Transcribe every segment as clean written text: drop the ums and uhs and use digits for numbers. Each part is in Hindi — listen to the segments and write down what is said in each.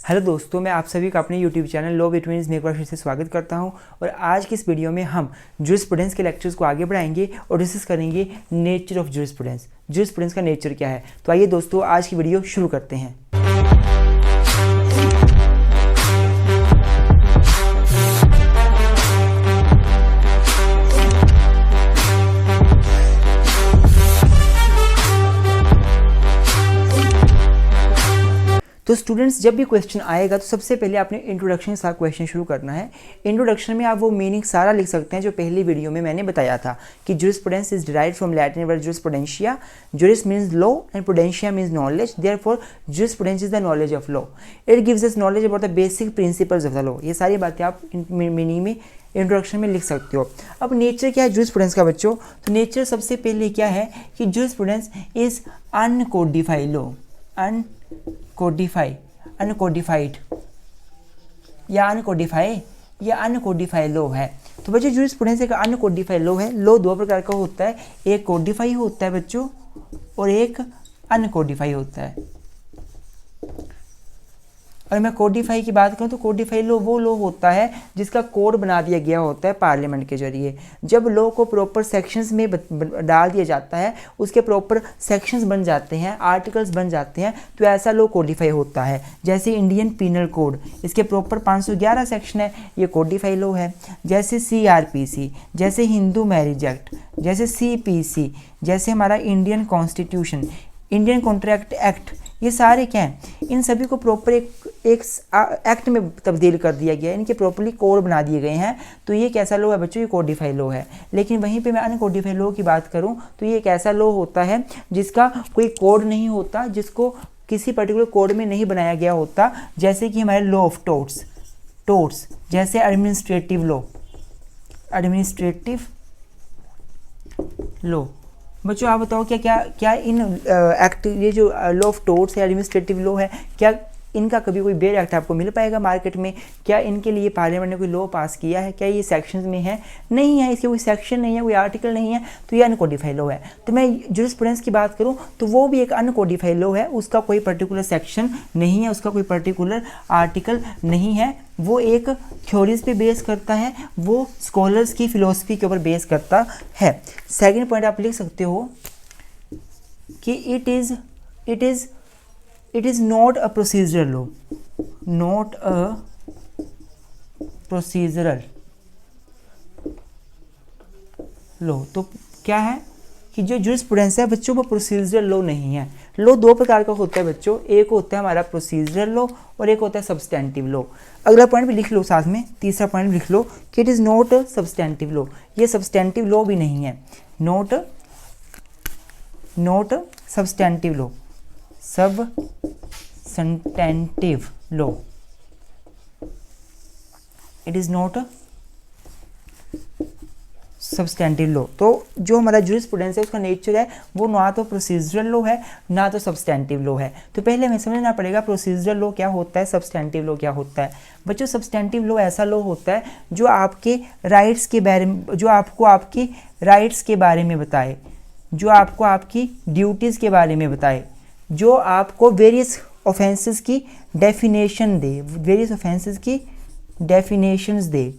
हेलो दोस्तों, मैं आप सभी का अपने YouTube channel law between make से स्वागत करता हूं। और आज की इस वीडियो में हम जूरिस्प्रूडेंस के लेक्चर्स को आगे बढ़ाएंगे और डिस्कस करेंगे नेचर ऑफ जूरिस्प्रूडेंस का नेचर क्या है। तो आइए दोस्तों, आज की वीडियो शुरू करते हैं। तो स्टूडेंट्स, जब भी क्वेश्चन आएगा तो सबसे पहले आपने इंट्रोडक्शन के साथ क्वेश्चन शुरू करना है। इंट्रोडक्शन में आप वो मीनिंग सारा लिख सकते हैं जो पहली वीडियो में मैंने बताया था कि jurisprudence is derived from Latin word jurisprudentia. Juris means law and prudentia means knowledge, therefore jurisprudence is the knowledge of law. It gives us knowledge about the basic principles of the law. ये सारी बातें आप मीनिंग में इंट्रोडक्शन में लिख सकते हो। अब नेचर क्या है जूरिस्प्रूडेंस का बच्चों? तो नेचर सबसे पहले क्या है कि jurisprudence is uncodified law, uncodified या अनकोडिफाइड लॉ है। तो बच्चों जूरिस्प्रूडेंस एक अनकोडिफाइड लॉ है। लॉ दो प्रकार का होता है, एक कोडिफाई होता है बच्चों और एक अनकोडिफाई होता है। और मैं कोडिफाई की बात करूं तो कोडिफाई लॉ वो लॉ होता है जिसका कोड बना दिया गया होता है पार्लियामेंट के जरिए। जब लॉ को प्रॉपर सेक्शंस में डाल दिया जाता है, उसके प्रॉपर सेक्शंस बन जाते हैं, आर्टिकल्स बन जाते हैं, तो ऐसा लॉ कोडिफाई होता है। जैसे इंडियन पीनल कोड, इसके प्रॉपर 511 सेक्शन है, ये कोडिफाई लॉ है। जैसे CRPC, जैसे हिंदू मैरिज एक्ट, जैसे CPC, जैसे हमारा Indian constitution, Indian contract act, ये सारे क्या हैं? इन सभी को प्रॉपर एक एक्ट में तब्दील कर दिया गया है, इनके प्रॉपर्ली कोड बना दिए गए हैं। तो ये कैसा लॉ है बच्चों? ये कोडिफाइड लॉ है। लेकिन वहीं पे मैं अनकोडिफाइड लॉ की बात करूं तो ये एक ऐसा लॉ होता है जिसका कोई कोड नहीं होता, जिसको किसी पर्टिकुलर कोड में नहीं बनाया गया होता। जैसे कि हमारे लॉ ऑफ टोर्ट्स, जैसे एडमिनिस्ट्रेटिव लॉ। बच्चों आप बताओ क्या इन एक्ट, ये जो लॉ ऑफ टोर्ट्स है, एडमिनिस्ट्रेटिव लॉ है, क्या इनका कभी कोई बेयर एक्ट आपको मिल पाएगा मार्केट में? क्या इनके लिए पार्लियामेंट ने कोई लॉ पास किया है? क्या ये सेक्शंस में है? नहीं है, इसके कोई सेक्शन नहीं है, कोई आर्टिकल नहीं है, तो ये अनकोडिफाइड लॉ है। तो मैं जूरिस्प्रूडेंस की बात करूं तो वो भी एक अनकोडिफाइड लॉ है, उसका कोई पर्टिकुलर सेक्शन नहीं है, उसका कोई पर्टिकुलर आर्टिकल नहीं है। वो एक थ्योरीज पे बेस करता है, वो स्कॉलर्स की फिलोसफी के ऊपर बेस करता है। सेकेंड पॉइंट आप लिख सकते हो कि it is not a procedural law, तो क्या है कि जो जूरिस्प्रूडेंस है बच्चों वो प्रोसीजरल लॉ नहीं है। लॉ दो प्रकार का होता है बच्चों, एक होता है हमारा प्रोसीजरल लॉ और एक होता है सब्सटेंटिव लॉ। अगला पॉइंट भी लिख लो साथ में, तीसरा पॉइंट भी लिख लो कि it is not substantive law. ये सब्सटेंटिव लॉ भी नहीं है, not substantive law, substantive law, it is not a substantive law. तो जो हमारा जूरिस्प्रूडेंस है उसका नेचर है वो ना तो प्रोसीजरल लॉ है ना तो सब्सटेंटिव लॉ है। तो पहले हमें समझना पड़ेगा प्रोसीजरल लॉ क्या होता है, सब्सटेंटिव लॉ क्या होता है। बच्चों सब्सटेंटिव लॉ ऐसा लॉ होता है जो आपके राइट्स के बारे में, जो आपको आपकी राइट्स के बारे में बताए, जो आपको आपकी ड्यूटीज़ के बारे में बताए, जो आपको वेरियस ऑफेंसेस की डेफिनेशंस दे,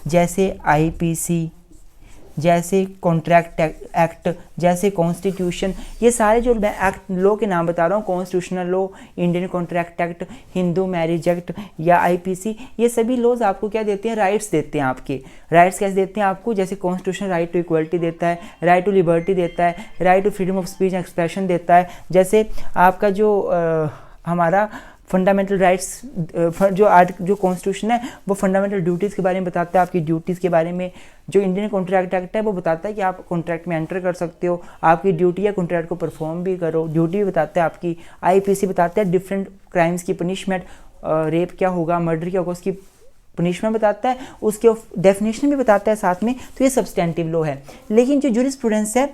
जैसे IPC, जैसे कॉन्ट्रैक्ट एक्ट, जैसे कॉन्स्टिट्यूशन। ये सारे जो मैं एक्ट लॉ के नाम बता रहा हूँ, constitutional law, Indian contract act, Hindu marriage act या IPC, ये सभी लॉज आपको क्या देते हैं? राइट्स देते हैं। आपके राइट्स कैसे देते हैं आपको? जैसे कॉन्स्टिट्यूशन राइट टू इक्वलिटी देता है, राइट टू लिबर्टी देता है, right to freedom of speech and expression देता है। जैसे आपका जो हमारा फंडामेंटल राइट्स, जो कॉन्स्टिट्यूशन है वो फंडामेंटल ड्यूटीज़ के बारे में बताता है, आपकी ड्यूटीज़ के बारे में। जो इंडियन कॉन्ट्रैक्ट एक्ट है वो बताता है कि आप कॉन्ट्रैक्ट में एंटर कर सकते हो, आपकी ड्यूटी है कॉन्ट्रैक्ट को परफॉर्म भी करो, ड्यूटी भी बताता है आपकी। IPC बताता है डिफरेंट क्राइम्स की पनिशमेंट, रेप क्या होगा, मर्डर क्या होगा, उसकी पनिशमेंट बताता है, उसके डेफिनेशन भी बताता है साथ में। तो ये सब्सटेंटिव लॉ है। लेकिन जो जूरिस्प्रूडेंस है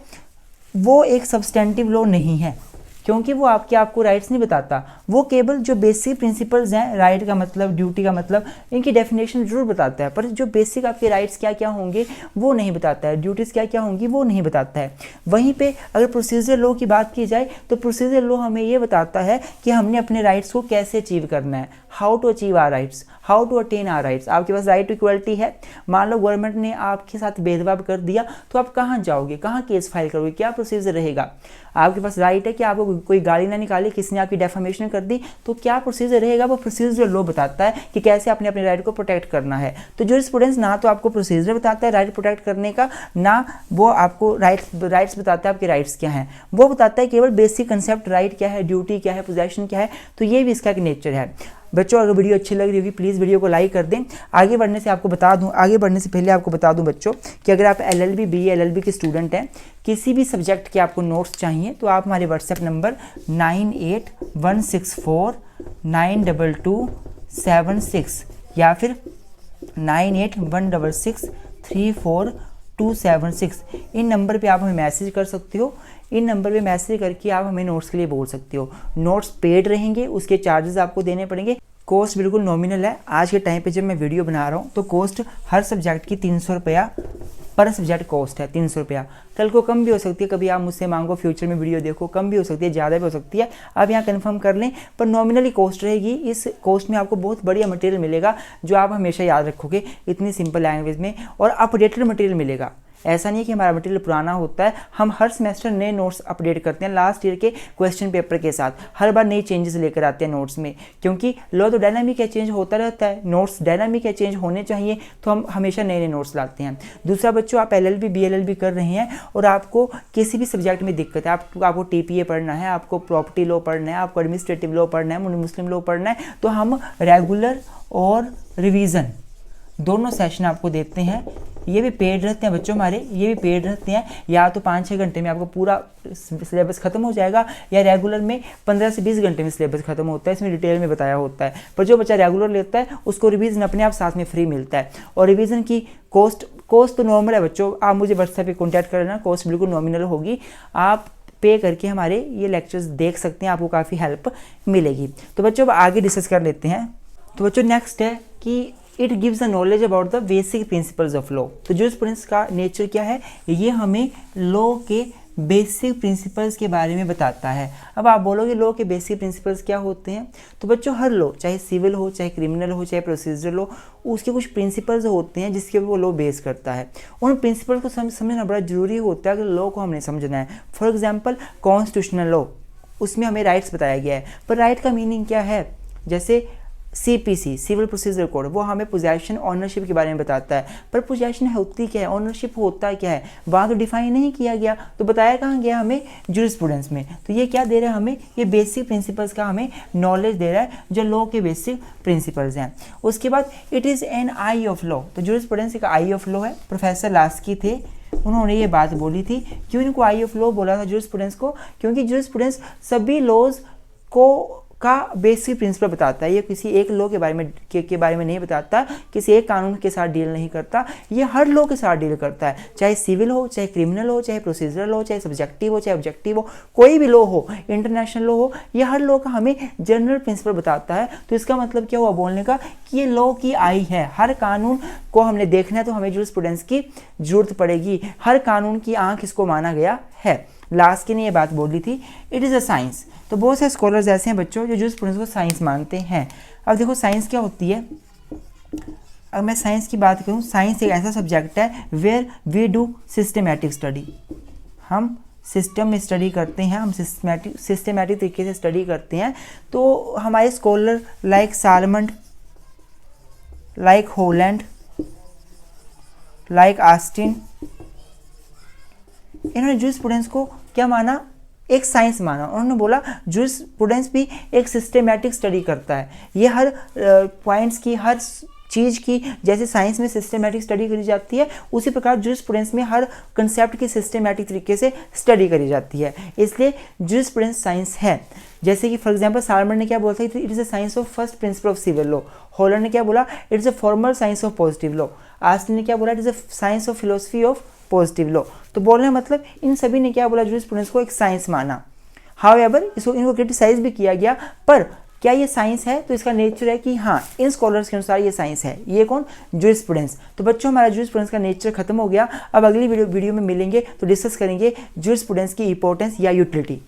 वो एक सब्सटेंटिव लॉ नहीं है, क्योंकि वो आपको राइट्स नहीं बताता। वो केवल जो बेसिक प्रिंसिपल्स हैं, राइट का मतलब, ड्यूटी का मतलब, इनकी डेफिनेशन जरूर बताता है, पर जो बेसिक आपके राइट्स क्या क्या होंगे वो नहीं बताता है, ड्यूटीज़ क्या क्या होंगी वो नहीं बताता है। वहीं पे अगर प्रोसीजर लॉ की बात की जाए तो प्रोसीजर लॉ हमें ये बताता है कि हमने अपने राइट्स को कैसे अचीव करना है, how to achieve our rights, how to attain our rights. आपके पास राइट टू इक्वलिटी है, मान लो गवर्नमेंट ने आपके साथ भेदभाव कर दिया तो आप कहाँ जाओगे, कहाँ केस फाइल करोगे, क्या प्रोसीजर रहेगा। आपके पास राइट है कि आपको कोई गाली ना निकाले, किसी ने आपकी डेफामेशन कर दी तो क्या प्रोसीजर रहेगा, वो प्रोसीजर लॉ बताता है कि कैसे आपने अपने राइट को प्रोटेक्ट करना है। तो जूरिस्प्रूडेंस ना तो आपको प्रोसीजर बताता है राइट प्रोटेक्ट करने का, ना वो आपको राइट्स बताता है आपके राइट्स क्या हैं, वो बताता है केवल बेसिक कंसेप्ट राइट क्या है, ड्यूटी क्या है, पोजेशन क्या है। तो ये भी इसका एक नेचर है। बच्चों अगर वीडियो अच्छी लग रही होगी प्लीज़ वीडियो को लाइक कर दें। आगे बढ़ने से पहले आपको बता दूं बच्चों कि अगर आप LLB BA LLB के स्टूडेंट हैं, किसी भी सब्जेक्ट के आपको नोट्स चाहिए तो आप हमारे व्हाट्सएप नंबर 9816492276 या फिर 9816634276 इन नंबर पे आप हमें मैसेज कर सकते हो। इन नंबर पे मैसेज करके आप हमें नोट्स के लिए बोल सकते हो। नोट्स पेड रहेंगे, उसके चार्जेस आपको देने पड़ेंगे। कॉस्ट बिल्कुल नॉमिनल है। आज के टाइम पे जब मैं वीडियो बना रहा हूँ तो कॉस्ट हर सब्जेक्ट की 300 रुपया पर सब्जेक्ट कॉस्ट है, 300 रुपया। कल को कम भी हो सकती है, कभी आप मुझसे मांगो, फ्यूचर में वीडियो देखो, कम भी हो सकती है, ज़्यादा भी हो सकती है। आप यहाँ कंफर्म कर लें, पर नॉमिनली कॉस्ट रहेगी। इस कॉस्ट में आपको बहुत बढ़िया मटेरियल मिलेगा जो आप हमेशा याद रखोगे इतनी सिंपल लैंग्वेज में, और अपडेटेड मटेरियल मिलेगा। ऐसा नहीं है कि हमारा मटेरियल पुराना होता है, हम हर सेमेस्टर नए नोट्स अपडेट करते हैं लास्ट ईयर के क्वेश्चन पेपर के साथ। हर बार नई चेंजेस लेकर आते हैं नोट्स में, क्योंकि लॉ तो डायनामिक है, चेंज होता रहता है। नोट्स डायनामिक है, चेंज होने चाहिए, तो हम हमेशा नए नए नोट्स लाते हैं। दूसरा बच्चों, आप LLB BLLB कर रहे हैं और आपको किसी भी सब्जेक्ट में दिक्कत है, आपको TPA पढ़ना है, आपको प्रॉपर्टी लॉ पढ़ना है, आपको एडमिनिस्ट्रेटिव लॉ पढ़ना है, मुस्लिम लॉ पढ़ना है, तो हम रेगुलर और रिवीजन दोनों सेशन आपको देते हैं। ये भी पेड रहते हैं बच्चों हमारे, ये भी पेड रहते हैं। या तो 5-6 घंटे में आपको पूरा सिलेबस खत्म हो जाएगा, या रेगुलर में 15 से 20 घंटे में सिलेबस खत्म होता है। इसमें डिटेल में बताया होता है। पर जो बच्चा रेगुलर लेता है उसको रिवीजन अपने आप साथ में फ्री मिलता है। और रिवीजन की कॉस्ट तो नॉर्मल है बच्चों, आप मुझे व्हाट्सएप पे कॉन्टैक्ट कर लेना, कॉस्ट बिल्कुल नॉमिनल होगी। आप पे करके हमारे ये लेक्चर्स देख सकते हैं, आपको काफ़ी हेल्प मिलेगी। तो बच्चों अब आगे डिस्कस कर लेते हैं। तो बच्चों नेक्स्ट है कि it gives a knowledge about the basic principles of law. तो जूरिस्प्रूडेंस का नेचर क्या है, ये हमें लॉ के बेसिक प्रिंसिपल्स के बारे में बताता है। अब आप बोलोगे लॉ के बेसिक प्रिंसिपल्स क्या होते हैं, तो बच्चों हर लॉ, चाहे सिविल हो, चाहे क्रिमिनल हो, चाहे प्रोसीजरल हो, उसके कुछ प्रिंसिपल्स होते हैं जिसके ऊपर वो लॉ बेस करता है। उन प्रिंसिपल को समझना बड़ा जरूरी होता है अगर लॉ को हमने समझना है। फॉर एग्जाम्पल कॉन्स्टिट्यूशनल लॉ, उसमें हमें राइट्स बताया गया है, पर राइट का मीनिंग क्या है। जैसे CPC सिविल प्रोसीजर कोड, वो हमें पोजेशन ऑनरशिप के बारे में बताता है, पर पोजेशन होती क्या है, ऑनरशिप होता क्या है, वहाँ तो डिफाइन नहीं किया गया, तो बताया कहाँ गया हमें, जूरिस्प्रूडेंस में। तो ये क्या दे रहा है हमें, ये बेसिक प्रिंसिपल्स का हमें नॉलेज दे रहा है, जो लॉ के बेसिक प्रिंसिपल्स हैं। उसके बाद it is an I of law. तो जूरिस्प्रूडेंस एक आई ऑफ लॉ है। प्रोफेसर लास्की थे, उन्होंने ये बात बोली थी। क्यों इनको आई ऑफ लॉ बोला था जूरिस्प्रूडेंस को, क्योंकि जूरिस्प्रूडेंस सभी लॉज को का बेसिक प्रिंसिपल बताता है। ये किसी एक लॉ के बारे में नहीं बताता, किसी एक कानून के साथ डील नहीं करता, ये हर लॉ के साथ डील करता है। चाहे सिविल हो, चाहे क्रिमिनल हो, चाहे प्रोसीजरल हो, चाहे सब्जेक्टिव हो, चाहे ऑब्जेक्टिव हो, कोई भी लॉ हो, इंटरनेशनल लॉ हो, ये हर लॉ का हमें जनरल प्रिंसिपल बताता है। तो इसका मतलब क्या हुआ बोलने का कि ये लॉ की आई है। हर कानून को हमने देखना है तो हमें जूरिस्प्रूडेंस की जरूरत पड़ेगी। हर कानून की आंख इसको माना गया है। लास्की ने ये बात बोली थी। It is a science. तो बहुत से स्कॉलर्स ऐसे हैं बच्चों जो जूरिस्प्रूडेंस को साइंस मानते हैं। अब देखो साइंस क्या होती है। अगर मैं साइंस की बात करूं, साइंस एक ऐसा सब्जेक्ट है where we do systematic study. हम सिस्टम में स्टडी करते हैं, हम सिस्टमेटिक तरीके से स्टडी करते हैं। तो हमारे scholar like Salmond, like Holland, like Austin, इन्होंने जूरिस्प्रूडेंस को क्या माना, एक साइंस माना। उन्होंने बोला जूरिस्प्रूडेंस भी एक सिस्टमेटिक स्टडी करता है। ये हर पॉइंट्स की, हर चीज़ की, जैसे साइंस में सिस्टमेटिक स्टडी करी जाती है, उसी प्रकार जूरिस्प्रूडेंस में हर कंसेप्ट की सिस्टमेटिक तरीके से स्टडी करी जाती है। इसलिए जूरिस्प्रूडेंस साइंस है। जैसे कि फॉर एग्जांपल सालमन ने क्या बोला था, it is a science of first principle of civil law. Holland ने क्या बोला, it is a formal science of positive law. Austin ने क्या बोला, it is a science of philosophy of positive law. तो बोलने का मतलब इन सभी ने क्या बोला, जूरिस्प्रूडेंस को एक साइंस माना। हाउएवर इनको क्रिटिसाइज भी किया गया, पर क्या ये साइंस है, तो इसका नेचर है कि हाँ इन स्कॉलर्स के अनुसार ये साइंस है। ये कौन, जूरिस्प्रूडेंस। तो बच्चों हमारा जूरिस्प्रूडेंस का नेचर खत्म हो गया। अब अगली वीडियो में मिलेंगे तो डिस्कस करेंगे जूरिस्प्रूडेंस की इंपॉर्टेंस या यूटिलिटी।